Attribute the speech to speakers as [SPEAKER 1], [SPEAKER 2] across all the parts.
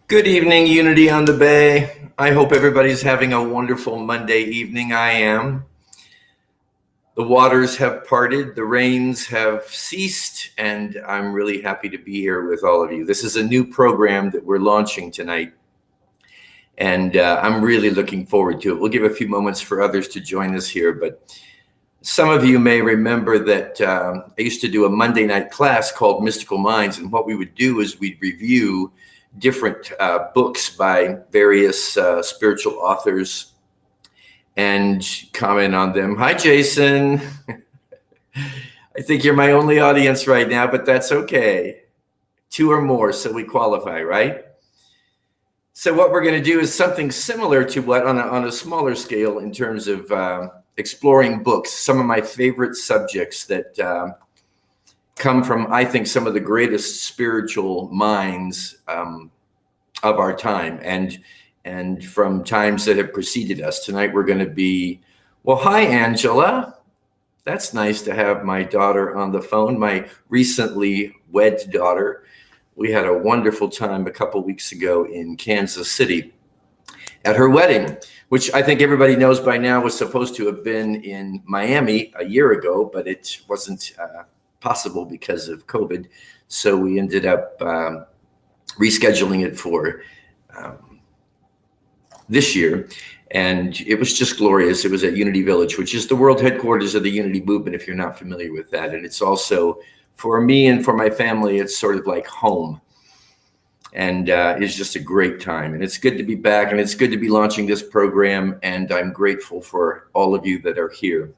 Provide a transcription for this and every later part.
[SPEAKER 1] Good evening, Unity on the Bay. I hope everybody's having a wonderful Monday evening. I am. The waters have parted, the rains have ceased, and I'm really happy to be here with all of you. This is a new program that we're launching tonight, and I'm really looking forward to it. We'll give a few moments for others to join us here, but some of you may remember that I used to do a Monday night class called Mystical Minds, and what we would do is we'd review different books by various spiritual authors and comment on them. Hi, Jason. I think you're my only audience right now, but that's okay. 2 or more, so we qualify, right? So what we're going to do is something similar to what on a smaller scale in terms of exploring books, some of my favorite subjects that come from, I think, some of the greatest spiritual minds of our time and from times that have preceded us. Tonight we're going to be, well, hi, Angela. That's nice to have my daughter on the phone, my recently wed daughter. We had a wonderful time a couple weeks ago in Kansas City at her wedding, which I think everybody knows by now was supposed to have been in Miami a year ago, but it wasn't possible because of COVID. So we ended up rescheduling it for this year. And it was just glorious. It was at Unity Village, which is the world headquarters of the Unity movement, if you're not familiar with that. And it's also, for me and for my family, it's sort of like home. And it's just a great time. And it's good to be back. And it's good to be launching this program. And I'm grateful for all of you that are here.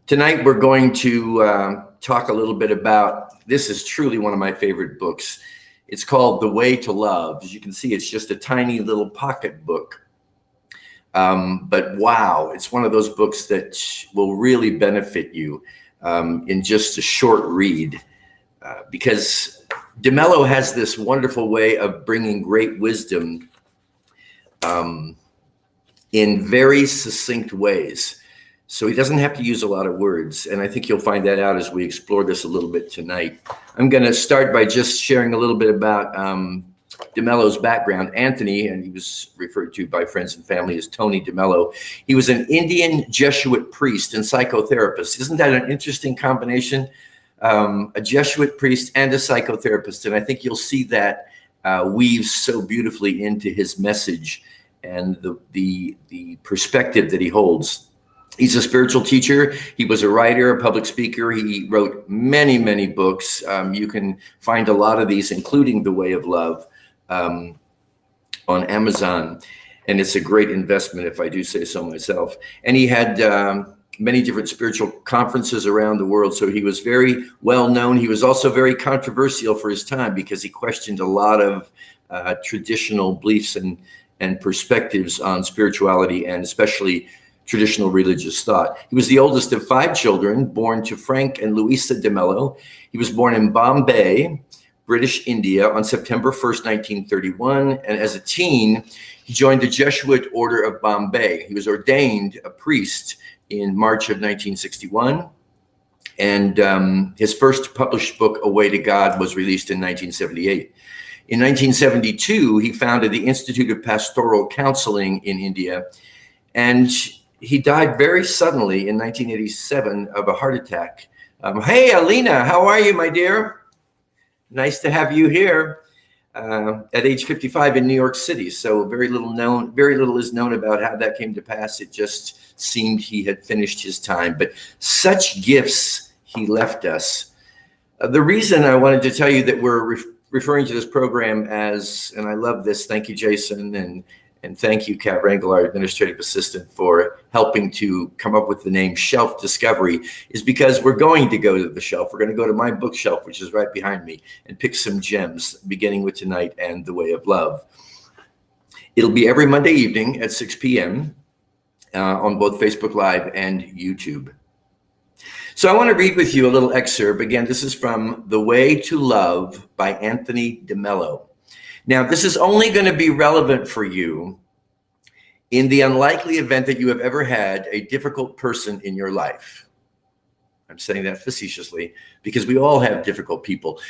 [SPEAKER 1] Tonight, we're going to talk a little bit about, this is truly one of my favorite books. It's called The Way to Love. As you can see, it's just a tiny little pocket book. But wow, it's one of those books that will really benefit you in just a short read. Because de Mello has this wonderful way of bringing great wisdom in very succinct ways. So he doesn't have to use a lot of words. And I think you'll find that out as we explore this a little bit tonight. I'm going to start by just sharing a little bit about de Mello's background. Anthony, and he was referred to by friends and family as Tony de Mello. He was an Indian Jesuit priest and psychotherapist. Isn't that an interesting combination? A Jesuit priest and a psychotherapist. And I think you'll see that weaves so beautifully into his message and the perspective that he holds. He's a spiritual teacher. He was a writer, a public speaker. He wrote many, many books. You can find a lot of these, including The Way of Love, on Amazon. And it's a great investment, if I do say so myself. And he had many different spiritual conferences around the world. So he was very well known. He was also very controversial for his time because he questioned a lot of traditional beliefs and perspectives on spirituality, and especially traditional religious thought. He was the oldest of 5 children, born to Frank and Louisa de Mello. He was born in Bombay, British India, on September 1st, 1931. And as a teen, he joined the Jesuit Order of Bombay. He was ordained a priest in March of 1961. And his first published book, A Way to God, was released in 1978. In 1972, he founded the Institute of Pastoral Counseling in India. And he died very suddenly in 1987 of a heart attack. Hey, Alina, how are you, my dear? Nice to have you here at age 55 in New York City. So very little is known about how that came to pass. It just seemed he had finished his time. But such gifts he left us. The reason I wanted to tell you that we're referring to this program as, and I love this, thank you, Jason, and thank you, Kat Rangel, our administrative assistant, for helping to come up with the name Shelf Discovery, is because we're going to go to the shelf. We're going to go to my bookshelf, which is right behind me, and pick some gems, beginning with tonight and The Way of Love. It'll be every Monday evening at 6 p.m. On both Facebook Live and YouTube. So I want to read with you a little excerpt. Again, this is from The Way to Love by Anthony de Mello. Now, this is only going to be relevant for you in the unlikely event that you have ever had a difficult person in your life. I'm saying that facetiously because we all have difficult people.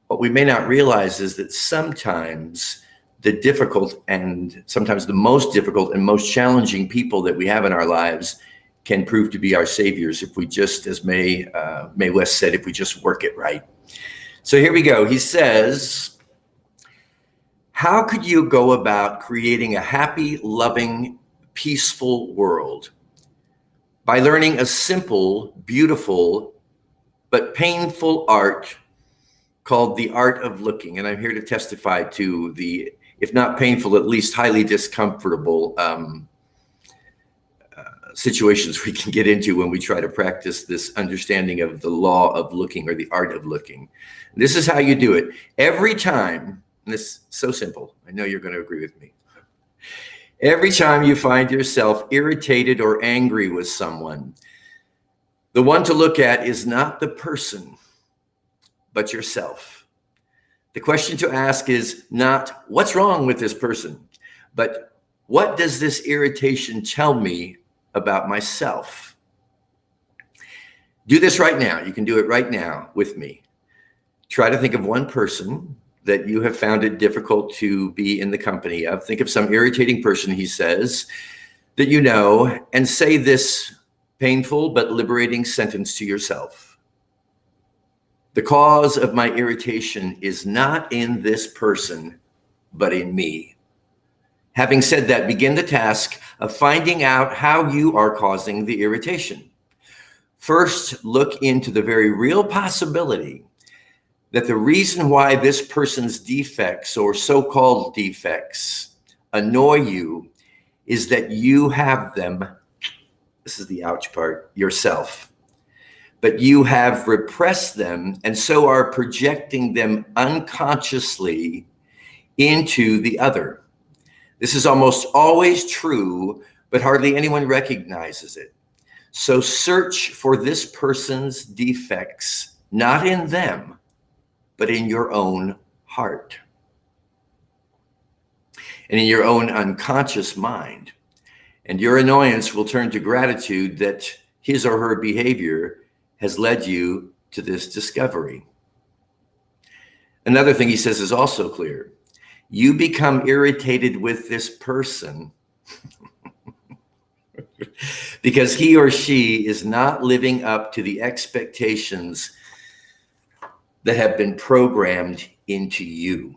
[SPEAKER 1] What we may not realize is that sometimes the difficult and sometimes the most difficult and most challenging people that we have in our lives can prove to be our saviors if we just, as Mae West said, if we just work it right. So here we go. He says, how could you go about creating a happy, loving, peaceful world? By learning a simple, beautiful, but painful art called the art of looking. And I'm here to testify to the, if not painful, at least highly discomfortable situations we can get into when we try to practice this understanding of the law of looking or the art of looking. This is how you do it. Every time, and this is so simple, I know you're going to agree with me. Every time you find yourself irritated or angry with someone, the one to look at is not the person, but yourself. The question to ask is not, what's wrong with this person, but what does this irritation tell me about myself? Do this right now. You can do it right now with me. Try to think of one person that you have found it difficult to be in the company of. Think of some irritating person, he says, that you know, and say this painful but liberating sentence to yourself. The cause of my irritation is not in this person, but in me. Having said that, begin the task of finding out how you are causing the irritation. First, look into the very real possibility that the reason why this person's defects or so-called defects annoy you is that you have them, this is the ouch part, yourself. But you have repressed them and so are projecting them unconsciously into the other. This is almost always true, but hardly anyone recognizes it. So search for this person's defects, not in them, but in your own heart and in your own unconscious mind. And your annoyance will turn to gratitude that his or her behavior has led you to this discovery. Another thing he says is also clear. You become irritated with this person because he or she is not living up to the expectations that have been programmed into you.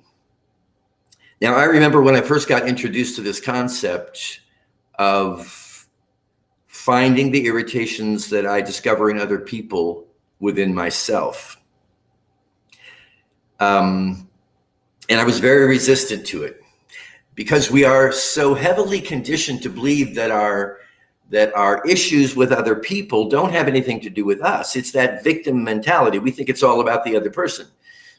[SPEAKER 1] Now, I remember when I first got introduced to this concept of finding the irritations that I discover in other people within myself. And I was very resistant to it because we are so heavily conditioned to believe that our issues with other people don't have anything to do with us. It's that victim mentality. We think it's all about the other person.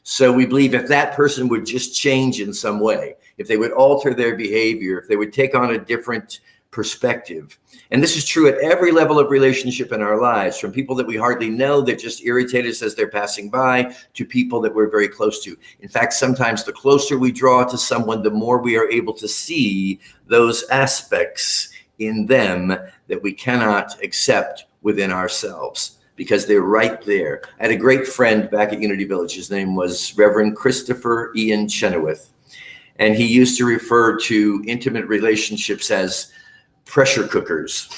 [SPEAKER 1] So we believe if that person would just change in some way, if they would alter their behavior, if they would take on a different perspective. And this is true at every level of relationship in our lives, from people that we hardly know that just irritate us as they're passing by, to people that we're very close to. In fact, sometimes the closer we draw to someone, the more we are able to see those aspects in them that we cannot accept within ourselves because they're right there. I had a great friend back at Unity Village. His name was Reverend Christopher Ian Chenoweth. And he used to refer to intimate relationships as pressure cookers.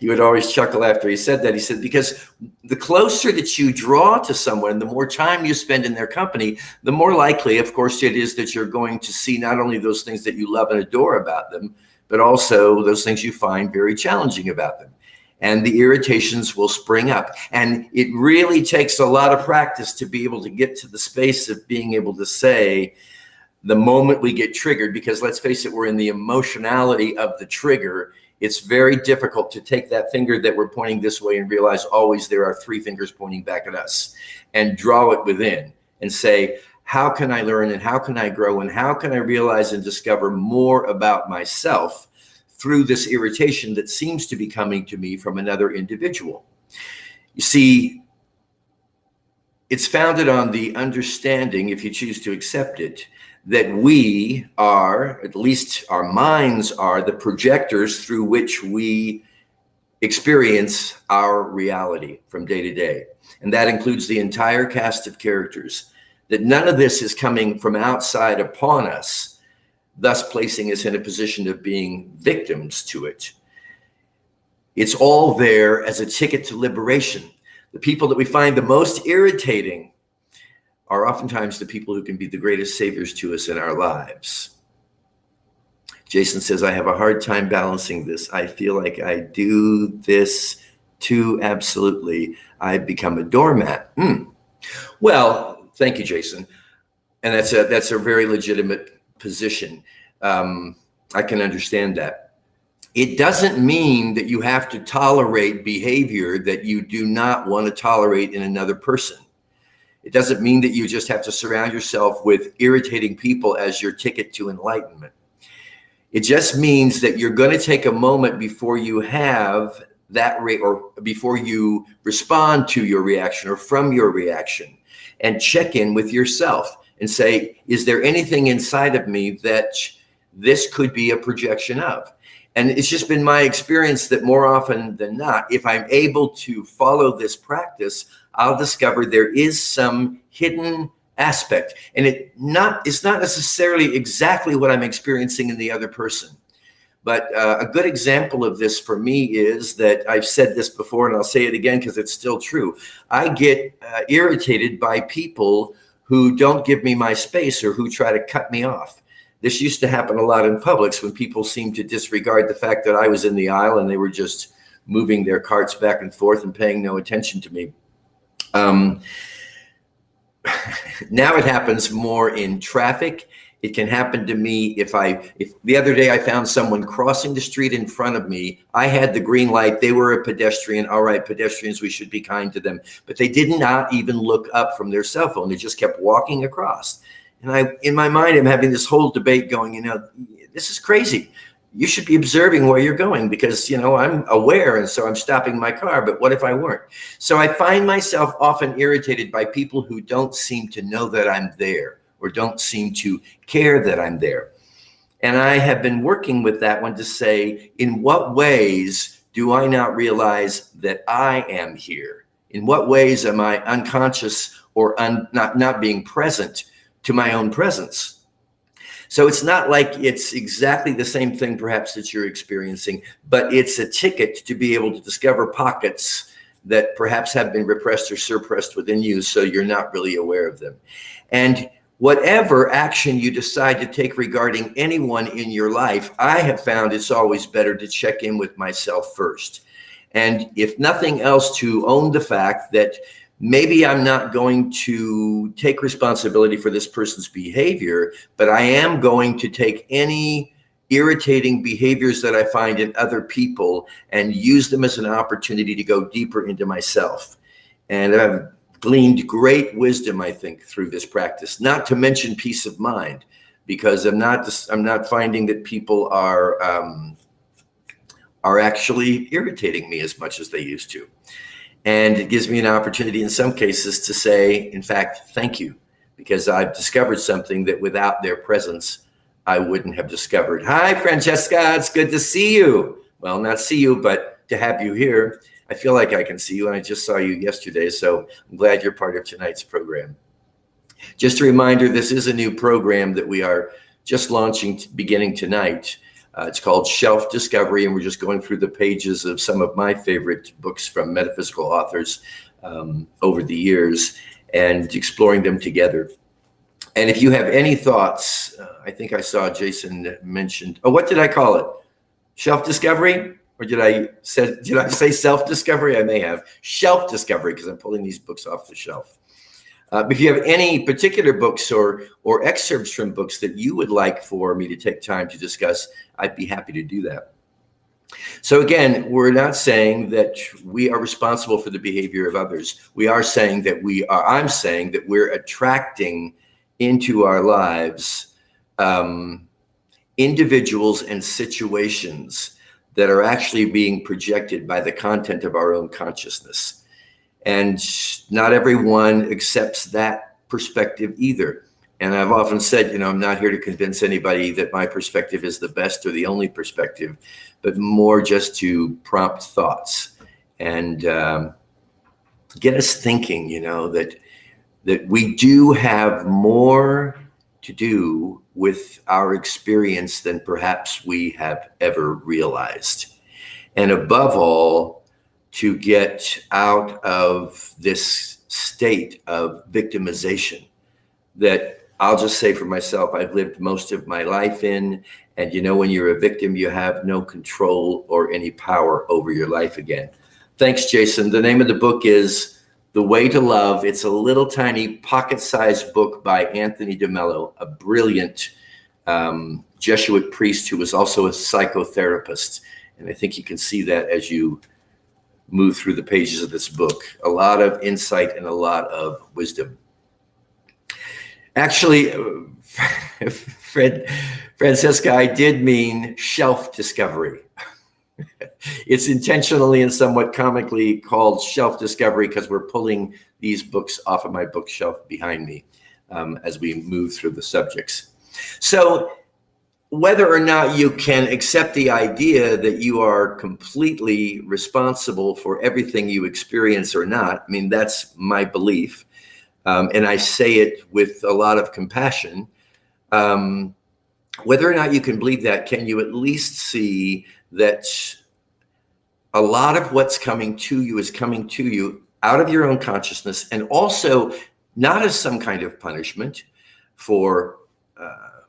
[SPEAKER 1] He would always chuckle after he said that. He said, because the closer that you draw to someone, the more time you spend in their company, the more likely, of course, it is that you're going to see not only those things that you love and adore about them, but also those things you find very challenging about them. And the irritations will spring up. And it really takes a lot of practice to be able to get to the space of being able to say, the moment we get triggered, because let's face it, we're in the emotionality of the trigger. It's very difficult to take that finger that we're pointing this way and realize always there are three fingers pointing back at us, and draw it within and say, how can I learn and how can I grow and how can I realize and discover more about myself through this irritation that seems to be coming to me from another individual? You see, it's founded on the understanding, if you choose to accept it, that we are, at least our minds are, the projectors through which we experience our reality from day to day. And that includes the entire cast of characters that none of this is coming from outside upon us, thus placing us in a position of being victims to it. It's all there as a ticket to liberation. The people that we find the most irritating are oftentimes the people who can be the greatest saviors to us in our lives. Jason says, I have a hard time balancing this. I feel like I do this too absolutely. I've become a doormat. Well, thank you, Jason. And that's a very legitimate position. I can understand that. It doesn't mean that you have to tolerate behavior that you do not want to tolerate in another person. It doesn't mean that you just have to surround yourself with irritating people as your ticket to enlightenment. It just means that you're going to take a moment before you have that or before you respond to your reaction or from your reaction, and check in with yourself and say, is there anything inside of me that this could be a projection of? And it's just been my experience that more often than not, if I'm able to follow this practice, I'll discover there is some hidden aspect. And it's not necessarily exactly what I'm experiencing in the other person. But a good example of this for me is that I've said this before, and I'll say it again because it's still true. I get irritated by people who don't give me my space or who try to cut me off. This used to happen a lot in Publix when people seemed to disregard the fact that I was in the aisle and they were just moving their carts back and forth and paying no attention to me. Now it happens more in traffic. It can happen to me if the other day I found someone crossing the street in front of me. I had the green light. They were a pedestrian. All right, pedestrians, we should be kind to them. But they did not even look up from their cell phone. They just kept walking across. And in my mind, I'm having this whole debate going, this is crazy. You should be observing where you're going because, I'm aware. And so I'm stopping my car. But what if I weren't? So I find myself often irritated by people who don't seem to know that I'm there or don't seem to care that I'm there. And I have been working with that one to say, in what ways do I not realize that I am here? In what ways am I unconscious or not being present to my own presence? So it's not like it's exactly the same thing perhaps that you're experiencing, but it's a ticket to be able to discover pockets that perhaps have been repressed or suppressed within you, so you're not really aware of them. And whatever action you decide to take regarding anyone in your life, I have found it's always better to check in with myself first. And if nothing else, to own the fact that maybe I'm not going to take responsibility for this person's behavior, but I am going to take any irritating behaviors that I find in other people and use them as an opportunity to go deeper into myself. And I've gleaned great wisdom, I think, through this practice, not to mention peace of mind, because I'm not finding that people are actually irritating me as much as they used to. And it gives me an opportunity in some cases to say, in fact, thank you, because I've discovered something that without their presence, I wouldn't have discovered. Hi, Francesca, it's good to see you. Well, not see you, but to have you here. I feel like I can see you, and I just saw you yesterday, so I'm glad you're part of tonight's program. Just a reminder, this is a new program that we are just launching beginning tonight. It's called Shelf Discovery, and we're just going through the pages of some of my favorite books from metaphysical authors over the years and exploring them together. And if you have any thoughts, I think I saw Jason mentioned, what did I call it? Shelf Discovery? Or did I say self-discovery? I may have. Shelf Discovery, because I'm pulling these books off the shelf. If you have any particular books or excerpts from books that you would like for me to take time to discuss, I'd be happy to do that. So again, we're not saying that we are responsible for the behavior of others. I'm saying that we're attracting into our lives individuals and situations that are actually being projected by the content of our own consciousness. And not everyone accepts that perspective either. And I've often said, I'm not here to convince anybody that my perspective is the best or the only perspective, but more just to prompt thoughts and get us thinking, that that we do have more to do with our experience than perhaps we have ever realized. And above all, to get out of this state of victimization that I'll just say for myself, I've lived most of my life in. And you know, when you're a victim, you have no control or any power over your life again. Thanks, Jason. The name of the book is The Way to Love. It's a little tiny pocket-sized book by Anthony de Mello, a brilliant Jesuit priest who was also a psychotherapist. And I think you can see that as you move through the pages of this book. A lot of insight and a lot of wisdom. Actually, Francesca, I did mean shelf discovery. It's intentionally and somewhat comically called shelf discovery because we're pulling these books off of my bookshelf behind me as we move through the subjects. So whether or not you can accept the idea that you are completely responsible for everything you experience or not, I mean, that's my belief. And I say it with a lot of compassion. Whether or not you can believe that, can you at least see that a lot of what's coming to you is coming to you out of your own consciousness, and also not as some kind of punishment for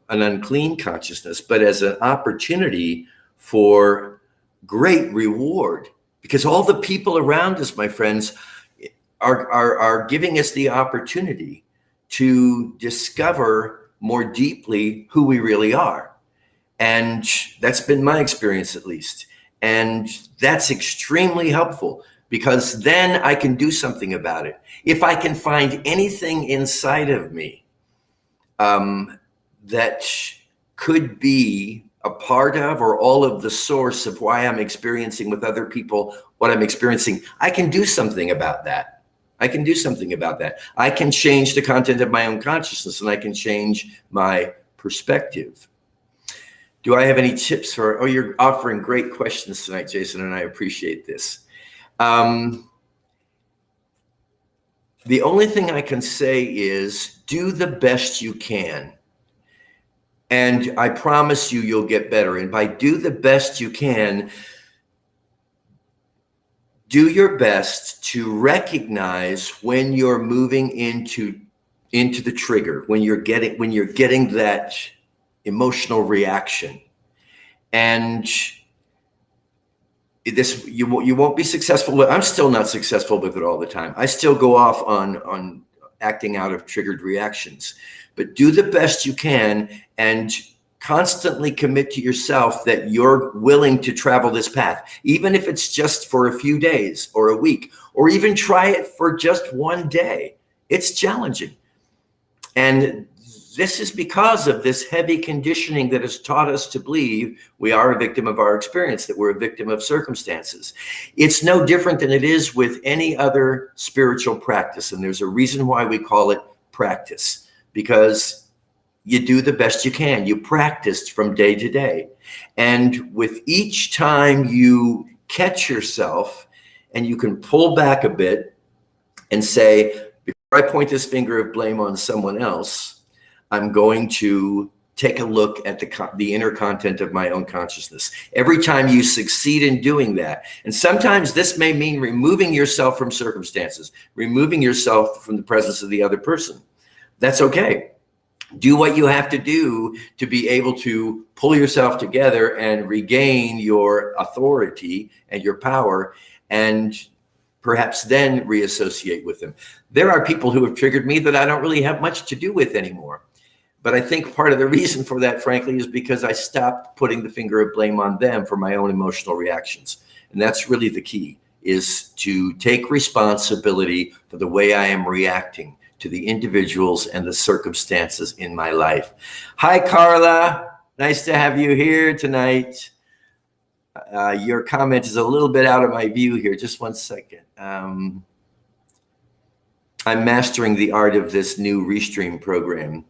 [SPEAKER 1] an unclean consciousness, but as an opportunity for great reward. Because all the people around us, my friends, are giving us the opportunity to discover more deeply who we really are. And that's been my experience, at least. And that's extremely helpful because then I can do something about it. If I can find anything inside of me that could be a part of or all of the source of why I'm experiencing with other people what I'm experiencing, I can do something about that. I can do something about that. I can change the content of my own consciousness, and I can change my perspective. Do I have any tips for, oh, you're offering great questions tonight, Jason, and I appreciate this. The only thing I can say is do the best you can. And I promise you, you'll get better. And by do the best you can, do your best to recognize when you're moving into the trigger, when you're getting that emotional reaction. And this you won't be successful with. I'm still not successful with it all the time. I still go off on acting out of triggered reactions. But do the best you can and constantly commit to yourself that you're willing to travel this path, even if it's just for a few days or a week, or even try it for just one day. It's challenging. And this is because of this heavy conditioning that has taught us to believe we are a victim of our experience, that we're a victim of circumstances. It's no different than it is with any other spiritual practice. And there's a reason why we call it practice, because you do the best you can. You practiced from day to day. And with each time you catch yourself and you can pull back a bit and say, before I point this finger of blame on someone else, I'm going to take a look at the inner content of my own consciousness. Every time you succeed in doing that, and sometimes this may mean removing yourself from circumstances, removing yourself from the presence of the other person. That's okay. Do what you have to do to be able to pull yourself together and regain your authority and your power, and perhaps then reassociate with them. There are people who have triggered me that I don't really have much to do with anymore. But I think part of the reason for that, frankly, is because I stopped putting the finger of blame on them for my own emotional reactions. And that's really the key, is to take responsibility for the way I am reacting to the individuals and the circumstances in my life. Hi, Carla. Nice to have you here tonight. Your comment is a little bit out of my view here. Just one second. I'm mastering the art of this new Restream program.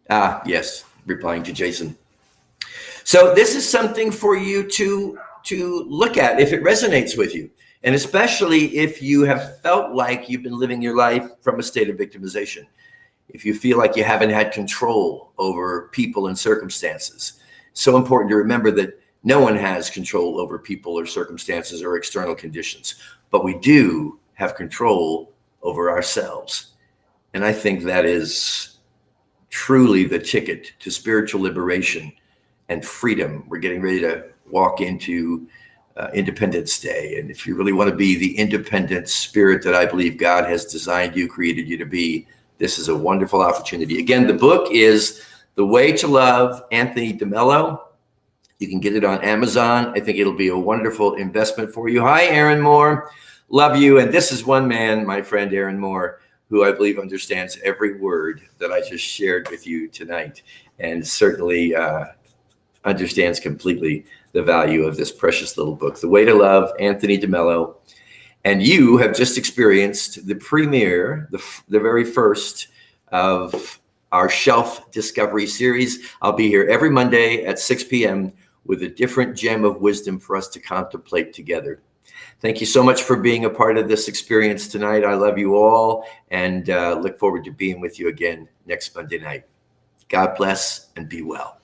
[SPEAKER 1] Yes, replying to Jason. So this is something for you to look at if it resonates with you. And especially if you have felt like you've been living your life from a state of victimization. If you feel like you haven't had control over people and circumstances. So important to remember that no one has control over people or circumstances or external conditions, but we do have control over ourselves. And I think that is truly the ticket to spiritual liberation and freedom. We're getting ready to walk into Independence Day. And if you really want to be the independent spirit that I believe God has designed you, created you to be, this is a wonderful opportunity. Again, the book is The Way to Love, Anthony de Mello. You can get it on Amazon. I think it'll be a wonderful investment for you. Hi, Aaron Moore. Love you. And this is one man, my friend Aaron Moore, who I believe understands every word that I just shared with you tonight, and certainly understands completely the value of this precious little book, The Way to Love, Anthony de Mello. And you have just experienced the premiere, the very first of our Shelf Discovery series. I'll be here every Monday at 6 p.m. with a different gem of wisdom for us to contemplate together. Thank you so much for being a part of this experience tonight. I love you all, and look forward to being with you again next Monday night. God bless and be well.